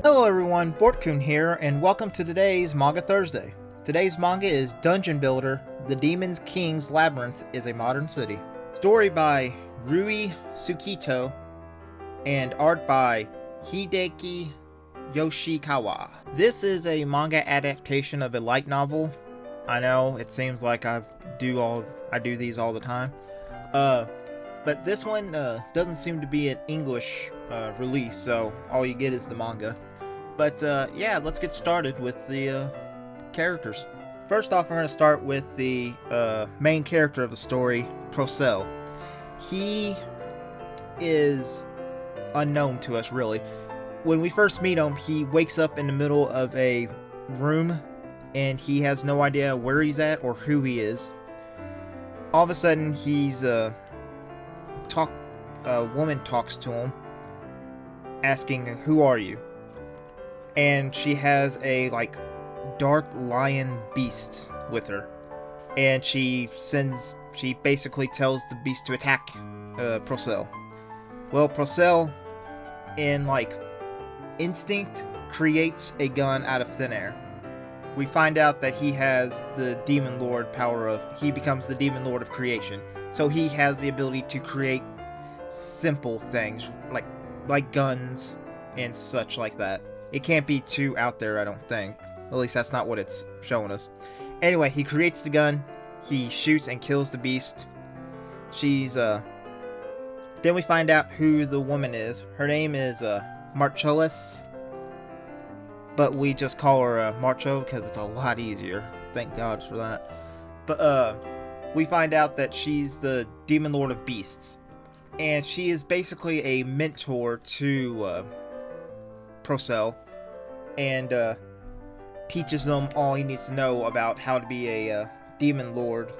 Hello everyone, Bort-kun here, and welcome to today's Manga Thursday. Today's manga is Dungeon Builder, The Demon's King's Labyrinth is a Modern City. Story by Rui Tsukito, and art by Hideki Yoshikawa. This is a manga adaptation of a light novel. I know, it seems like I do these all the time. But this one doesn't seem to be an English release, so all you get is the manga. But yeah, let's get started with the characters. First off, we're going to start with the main character of the story, Procel. He is unknown to us, really. When we first meet him, he wakes up in the middle of a room, and he has no idea where he's at or who he is. All of a sudden, a woman talks to him, asking, "Who are you?" And she has a dark lion beast with her, and she basically tells the beast to attack Procel. Well, Procel, in instinct, creates a gun out of thin air. We find out that he has the Demon Lord power he becomes the Demon Lord of creation. So he has the ability to create simple things like guns and such like that. It can't be too out there, I don't think. At least that's not what it's showing us. Anyway, he creates the gun, he shoots and kills the beast. Then we find out who the woman is. Her name is Marcellus, but we just call her Marcho because it's a lot easier. Thank God for that. But we find out that she's the Demon Lord of Beasts, and she is basically a mentor to Procel, and teaches them all he needs to know about how to be a Demon Lord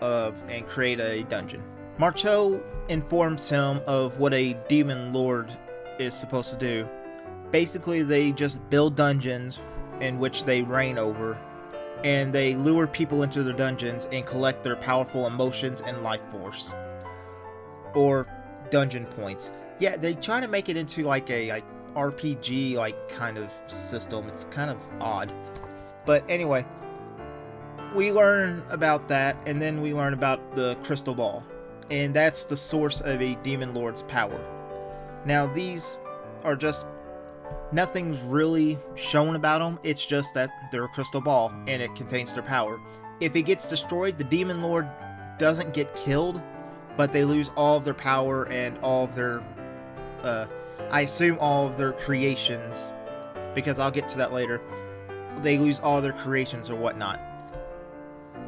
and create a dungeon. Marcho informs him of what a Demon Lord is supposed to do. Basically, they just build dungeons in which they reign over, and they lure people into their dungeons and collect their powerful emotions and life force, or dungeon points. Yeah, they try to make it into a RPG kind of system. It's kind of odd, but anyway, we learn about that, and then we learn about the crystal ball, and that's the source of a Demon Lord's power. Now, these are just nothing's really shown about them. It's just that they're a crystal ball and it contains their power. If it gets destroyed, the Demon Lord doesn't get killed, but they lose all of their power and all of their I assume all of their creations, because I'll get to that later. They lose all their creations or whatnot.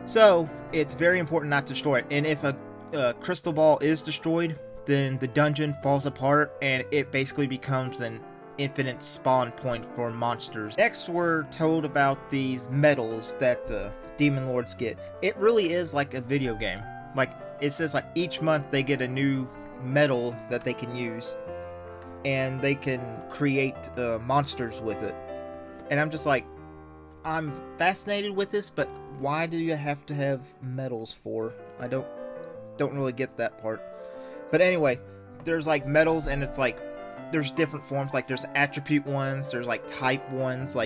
So it's very important not to destroy it. And if a crystal ball is destroyed, then the dungeon falls apart and it basically becomes an infinite spawn point for monsters. Next, we're told about these medals that Demon Lords get. It really is like a video game. It says each month they get a new medal that they can use, and they can create monsters with it. And I'm just I'm fascinated with this, but why do you have to have medals for? I don't really get that part. But anyway, there's medals, and it's there's different forms. There's attribute ones, there's type ones.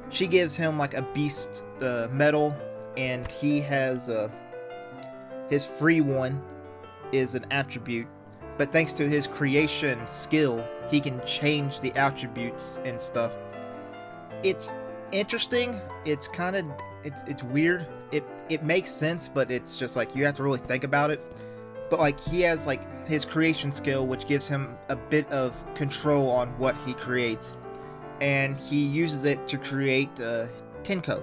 She gives him a beast medal, and he has his free one is an attribute, but thanks to his creation skill, he can change the attributes and stuff. It's interesting. It's it's weird. It makes sense, but it's just you have to really think about it. But he has his creation skill, which gives him a bit of control on what he creates, and he uses it to create Tinko.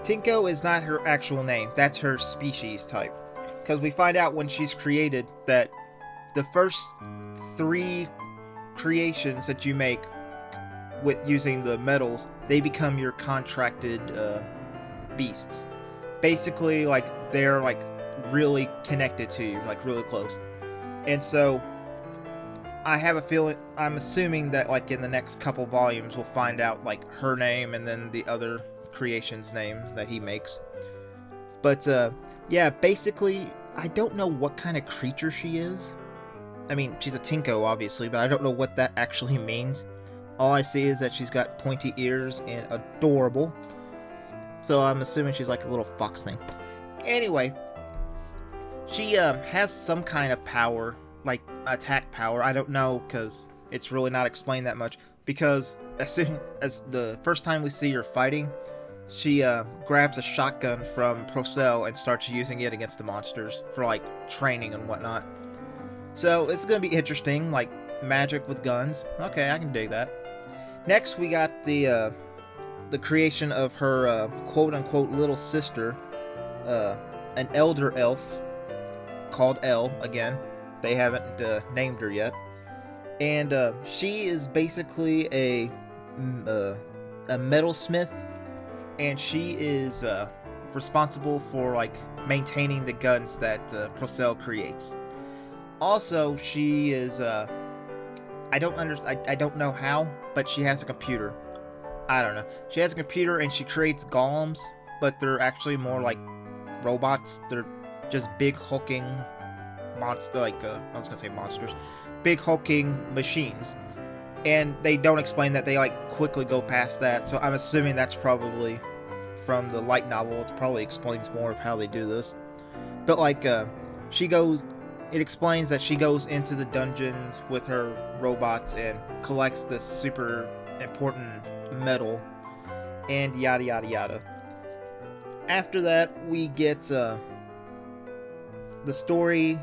Tinko is not her actual name, that's her species type, because we find out when she's created that the first 3 creations that you make with using the medals, they become your contracted beasts. Basically, they're really connected to you, really close. And so I have a feeling, I'm assuming that in the next couple volumes we'll find out her name and then the other creation's name that he makes. But yeah, basically I don't know what kind of creature she is. I mean, she's a Tinko, obviously, but I don't know what that actually means. All I see is that she's got pointy ears and adorable. So I'm assuming she's like a little fox thing. Anyway, she has some kind of power, like attack power. I don't know, because it's really not explained that much. Because as soon as the first time we see her fighting, she grabs a shotgun from Procel and starts using it against the monsters for like training and whatnot. So it's gonna be interesting, like magic with guns. Okay, I can dig that. Next, we got the creation of her quote-unquote little sister, an elder elf called Elle. Again, they haven't named her yet, and she is basically a metalsmith, and she is responsible for like maintaining the guns that Procel creates. Also, she is I don't know how, but she has a computer. I don't know. She has a computer and she creates golems, but they're actually more like robots. They're just big hulking monsters. Big hulking machines. And they don't explain that, they like quickly go past that. So I'm assuming that's probably from the light novel. It probably explains more of how they do this. But like it explains that she goes into the dungeons with her robots and collects this super important metal, and yada yada yada. After that, we get the story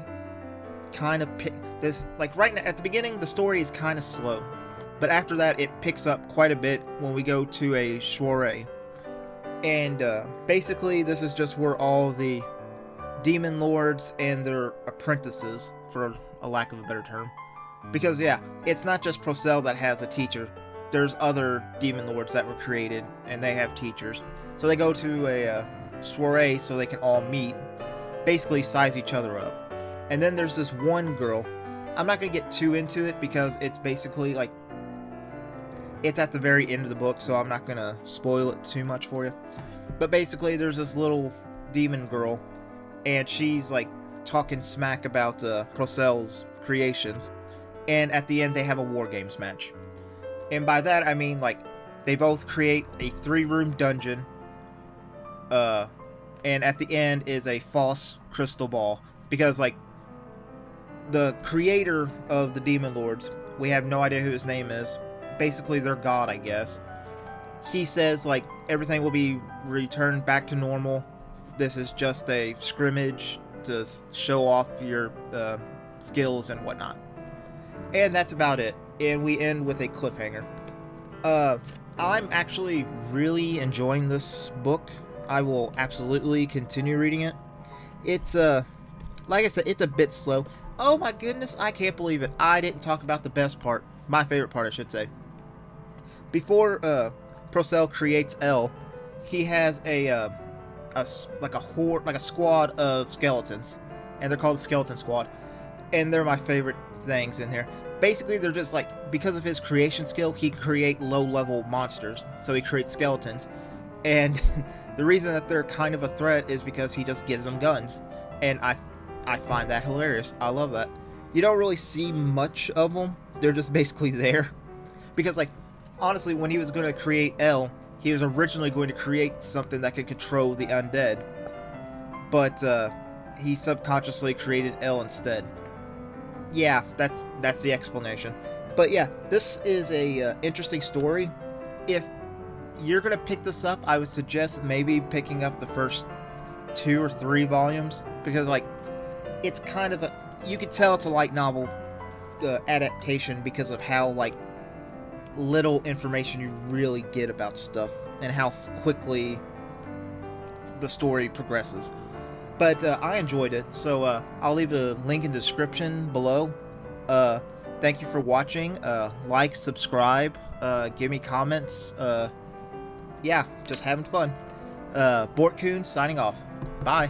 kind of right now at the beginning the story is kind of slow, but after that it picks up quite a bit when we go to a soiree, and basically this is just where all the demon lords and their apprentices, for a lack of a better term, because yeah, it's not just Procel that has a teacher. There's other demon lords that were created and they have teachers, so they go to a soiree so they can all meet, basically size each other up. And then there's this one girl. I'm not gonna get too into it because it's basically like it's at the very end of the book, so I'm not gonna spoil it too much for you. But basically there's this little demon girl, and she's like talking smack about Procel's creations, and at the end they have a war games match. And by that I mean like they both create a 3-room dungeon, and at the end is a false crystal ball, because like the creator of the demon lords, we have no idea who his name is, basically their god I guess, he says like everything will be returned back to normal. This is just a scrimmage to show off your skills and whatnot. And that's about it. And we end with a cliffhanger. I'm actually really enjoying this book. I will absolutely continue reading it. It's, like I said, it's a bit slow. Oh my goodness, I can't believe it. I didn't talk about the best part. My favorite part, I should say. Before Procel creates Elle, he has a squad of skeletons, and they're called the Skeleton Squad, and they're my favorite things in here. Basically, they're just like, because of his creation skill, he can create low-level monsters, so he creates skeletons, and the reason that they're kind of a threat is because he just gives them guns, and I find that hilarious. I love that. You don't really see much of them. They're just basically there, because like, honestly, when he was going to create Elle, he was originally going to create something that could control the undead, but he subconsciously created Elle instead. Yeah, that's the explanation. But yeah, this is a interesting story. If you're gonna pick this up, I would suggest maybe picking up the first 2 or 3 volumes, because like it's kind of you could tell it's a light novel adaptation because of how like little information you really get about stuff and how quickly the story progresses. But I enjoyed it, so I'll leave a link in the description below. Thank you for watching. Like, subscribe, give me comments. Yeah, just having fun. Bort-kun signing off. Bye.